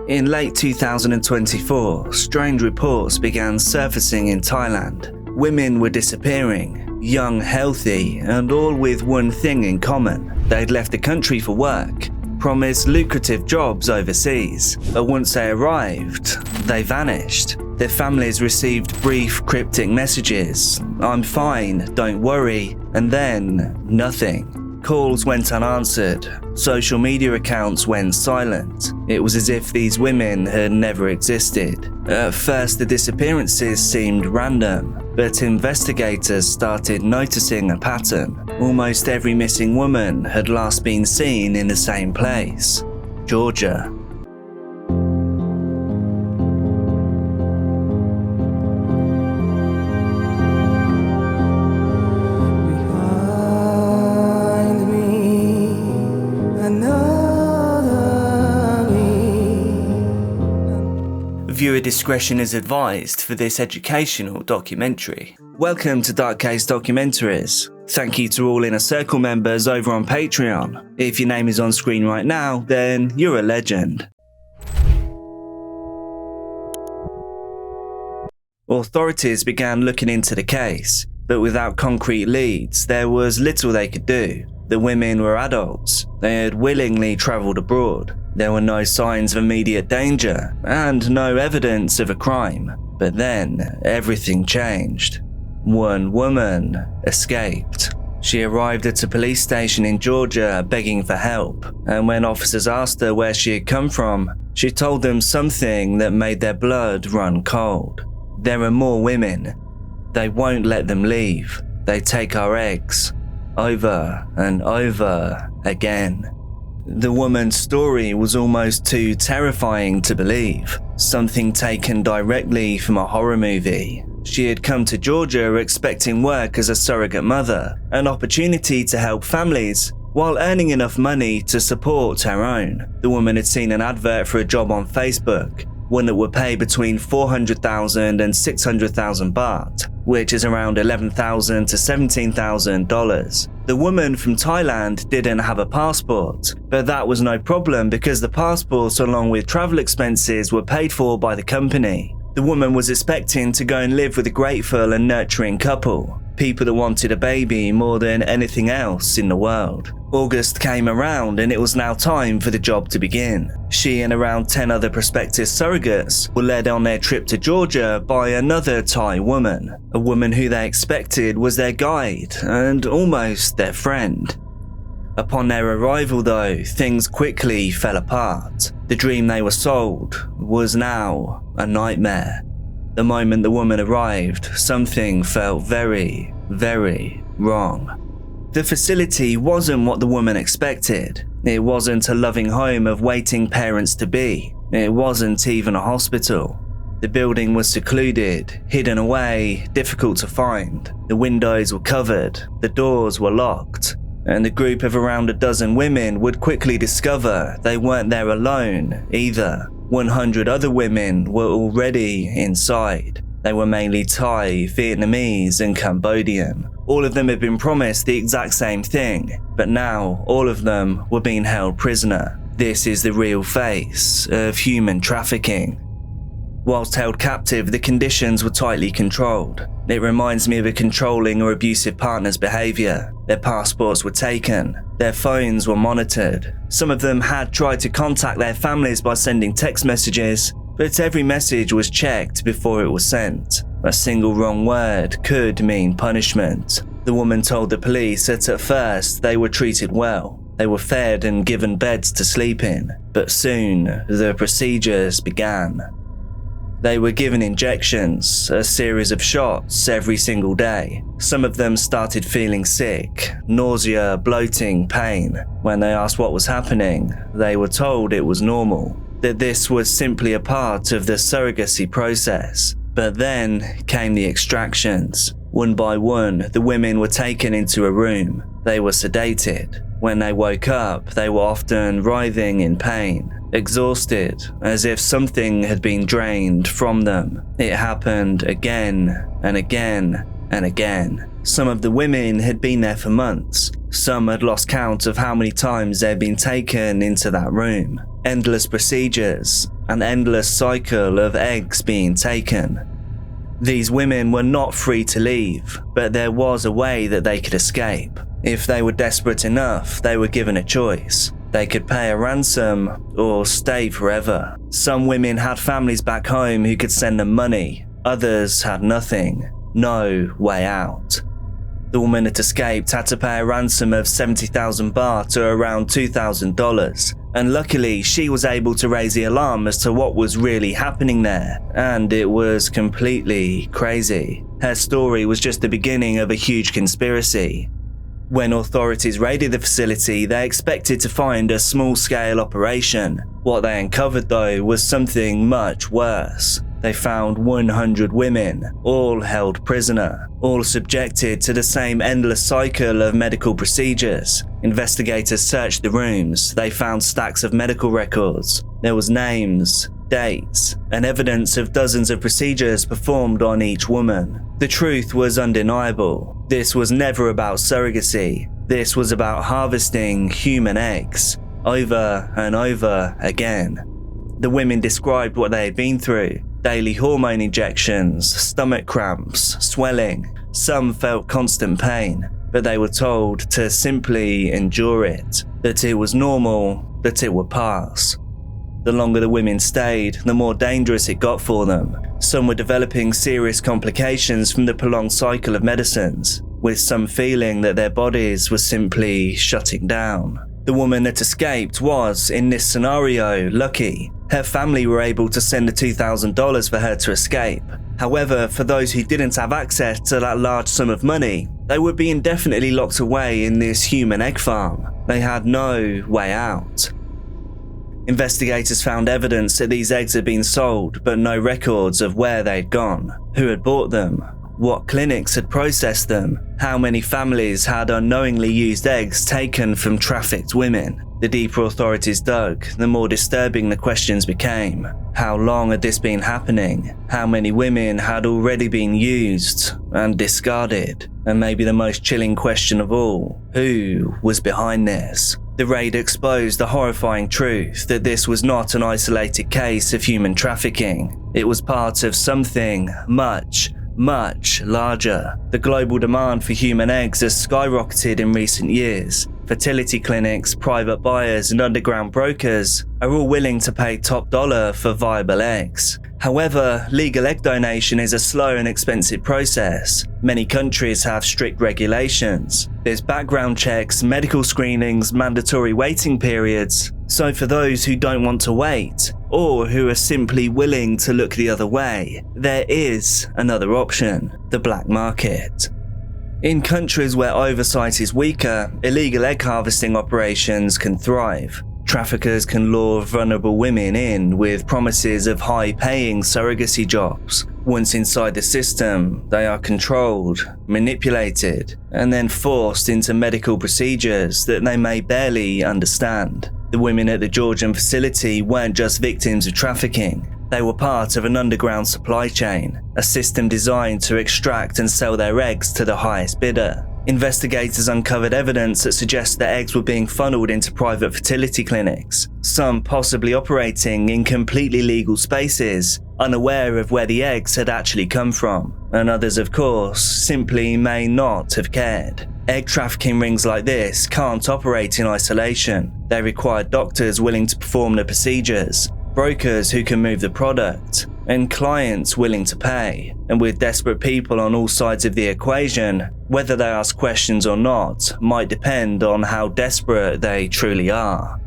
In late 2024, strange reports began surfacing in Thailand. Women were disappearing, young, healthy, and all with one thing in common. They'd left the country for work, promised lucrative jobs overseas, but once they arrived, they vanished. Their families received brief, cryptic messages, "I'm fine, don't worry," and then nothing. Calls went unanswered. Social media accounts went silent. It was as if these women had never existed. At first, the disappearances seemed random, but investigators started noticing a pattern. Almost every missing woman had last been seen in the same place, Georgia. Viewer discretion is advised for this educational documentary. Welcome to Case Documentaries. Thank you to all Inner Circle members over on Patreon. If your name is on screen right now, then you're a legend. Authorities began looking into the case, but without concrete leads, there was little they could do. The women were adults. They had willingly travelled abroad. There were no signs of immediate danger and no evidence of a crime. But then, everything changed. One woman escaped. She arrived at a police station in Georgia begging for help, and when officers asked her where she had come from, she told them something that made their blood run cold. There are more women. They won't let them leave. They take our eggs. Over and over again. The woman's story was almost too terrifying to believe. Something taken directly from a horror movie. She had come to Georgia expecting work as a surrogate mother, an opportunity to help families while earning enough money to support her own. The woman had seen an advert for a job on Facebook, one that would pay between 400,000 and 600,000 baht, which is around $11,000 to $17,000. The woman from Thailand didn't have a passport, but that was no problem because the passport along with travel expenses were paid for by the company. The woman was expecting to go and live with a grateful and nurturing couple, people that wanted a baby more than anything else in the world. August came around and it was now time for the job to begin. She and around 10 other prospective surrogates were led on their trip to Georgia by another Thai woman, a woman who they expected was their guide and almost their friend. Upon their arrival though, things quickly fell apart. The dream they were sold was now a nightmare. The moment the woman arrived, something felt very, very wrong. The facility wasn't what the woman expected. It wasn't a loving home of waiting parents-to-be. It wasn't even a hospital. The building was secluded, hidden away, difficult to find. The windows were covered, the doors were locked, and a group of around a dozen women would quickly discover they weren't there alone either. 100 other women were already inside. They were mainly Thai, Vietnamese, and Cambodian. All of them had been promised the exact same thing, but now all of them were being held prisoner. This is the real face of human trafficking. Whilst held captive, the conditions were tightly controlled. It reminds me of a controlling or abusive partner's behaviour. Their passports were taken, their phones were monitored. Some of them had tried to contact their families by sending text messages, but every message was checked before it was sent. A single wrong word could mean punishment. The woman told the police that at first they were treated well. They were fed and given beds to sleep in, but soon the procedures began. They were given injections, a series of shots every single day. Some of them started feeling sick, nausea, bloating, pain. When they asked what was happening, they were told it was normal, that this was simply a part of the surrogacy process. But then came the extractions. One by one, the women were taken into a room. They were sedated. When they woke up, they were often writhing in pain, exhausted, as if something had been drained from them. It happened again and again and again. Some of the women had been there for months. Some had lost count of how many times they had been taken into that room. Endless procedures, an endless cycle of eggs being taken. These women were not free to leave, but there was a way that they could escape. If they were desperate enough, they were given a choice. They could pay a ransom or stay forever. Some women had families back home who could send them money. Others had nothing. No way out. The woman that escaped had to pay a ransom of 70,000 baht or around $2,000. And luckily, she was able to raise the alarm as to what was really happening there, and it was completely crazy. Her story was just the beginning of a huge conspiracy. When authorities raided the facility, they expected to find a small-scale operation. What they uncovered, though, was something much worse. They found 100 women, all held prisoner, all subjected to the same endless cycle of medical procedures. Investigators searched the rooms. They found stacks of medical records. There was names, dates, and evidence of dozens of procedures performed on each woman. The truth was undeniable. This was never about surrogacy. This was about harvesting human eggs, over and over again. The women described what they had been through. Daily hormone injections, stomach cramps, swelling. Some felt constant pain, but they were told to simply endure it, that it was normal, that it would pass. The longer the women stayed, the more dangerous it got for them. Some were developing serious complications from the prolonged cycle of medicines, with some feeling that their bodies were simply shutting down. The woman that escaped was, in this scenario, lucky. Her family were able to send the $2,000 for her to escape. However, for those who didn't have access to that large sum of money, they would be indefinitely locked away in this human egg farm. They had no way out. Investigators found evidence that these eggs had been sold, but no records of where they'd gone, who had bought them, what clinics had processed them, how many families had unknowingly used eggs taken from trafficked women. The deeper authorities dug, the more disturbing the questions became. How long had this been happening? How many women had already been used and discarded? And maybe the most chilling question of all, who was behind this? The raid exposed the horrifying truth that this was not an isolated case of human trafficking. It was part of something much larger. The global demand for human eggs has skyrocketed in recent years. Fertility clinics, private buyers, and underground brokers are all willing to pay top dollar for viable eggs. However, legal egg donation is a slow and expensive process. Many countries have strict regulations. There's background checks, medical screenings, mandatory waiting periods. So for those who don't want to wait, or who are simply willing to look the other way, there is another option: the black market. In countries where oversight is weaker, illegal egg harvesting operations can thrive. Traffickers can lure vulnerable women in with promises of high-paying surrogacy jobs. Once inside the system, they are controlled, manipulated, and then forced into medical procedures that they may barely understand. The women at the Georgian facility weren't just victims of trafficking. They were part of an underground supply chain, a system designed to extract and sell their eggs to the highest bidder. Investigators uncovered evidence that suggests that eggs were being funneled into private fertility clinics, some possibly operating in completely legal spaces, unaware of where the eggs had actually come from, and others, of course, simply may not have cared. Egg trafficking rings like this can't operate in isolation. They require doctors willing to perform the procedures, brokers who can move the product, and clients willing to pay. And with desperate people on all sides of the equation, whether they ask questions or not might depend on how desperate they truly are.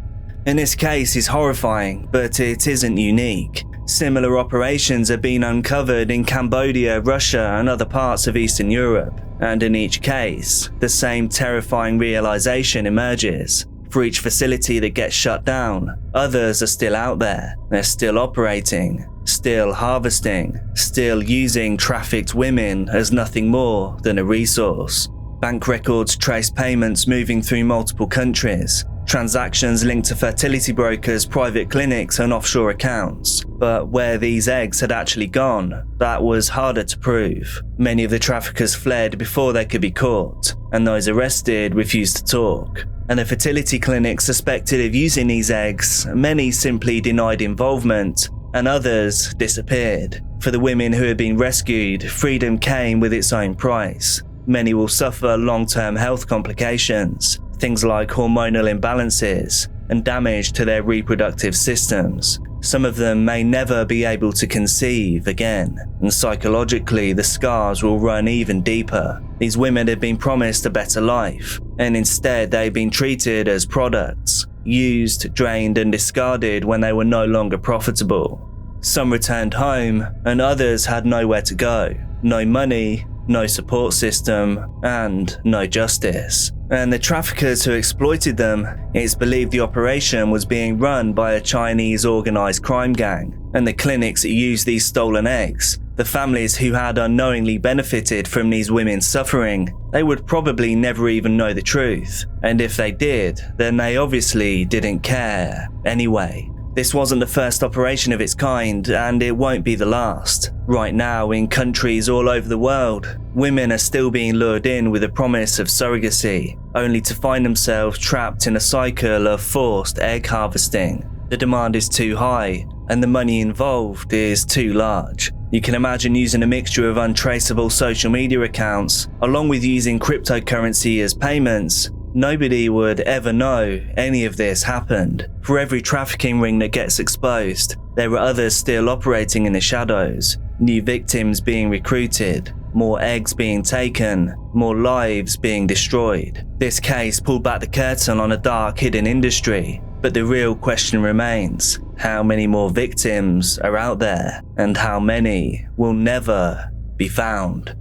And this case is horrifying, but it isn't unique. Similar operations have been uncovered in Cambodia, Russia, and other parts of Eastern Europe. And in each case, the same terrifying realization emerges. For each facility that gets shut down, others are still out there. They're still operating, still harvesting, still using trafficked women as nothing more than a resource. Bank records trace payments moving through multiple countries, transactions linked to fertility brokers, private clinics, and offshore accounts. But where these eggs had actually gone, that was harder to prove. Many of the traffickers fled before they could be caught, and those arrested refused to talk. And the fertility clinics suspected of using these eggs, many simply denied involvement, and others disappeared. For the women who had been rescued, freedom came with its own price. Many will suffer long-term health complications, things like hormonal imbalances and damage to their reproductive systems. Some of them may never be able to conceive again, and psychologically the scars will run even deeper. These women had been promised a better life, and instead they'd been treated as products, used, drained and discarded when they were no longer profitable. Some returned home, and others had nowhere to go. No money, no support system, and no justice. And the traffickers who exploited them, it's believed the operation was being run by a Chinese organised crime gang, and the clinics that used these stolen eggs, the families who had unknowingly benefited from these women's suffering, they would probably never even know the truth. And if they did, then they obviously didn't care anyway. This wasn't the first operation of its kind, and it won't be the last. Right now, in countries all over the world, women are still being lured in with the promise of surrogacy, only to find themselves trapped in a cycle of forced egg harvesting. The demand is too high, and the money involved is too large. You can imagine using a mixture of untraceable social media accounts, along with using cryptocurrency as payments. Nobody would ever know any of this happened. For every trafficking ring that gets exposed, there are others still operating in the shadows, new victims being recruited, more eggs being taken, more lives being destroyed. This case pulled back the curtain on a dark hidden industry, but the real question remains: how many more victims are out there, and how many will never be found?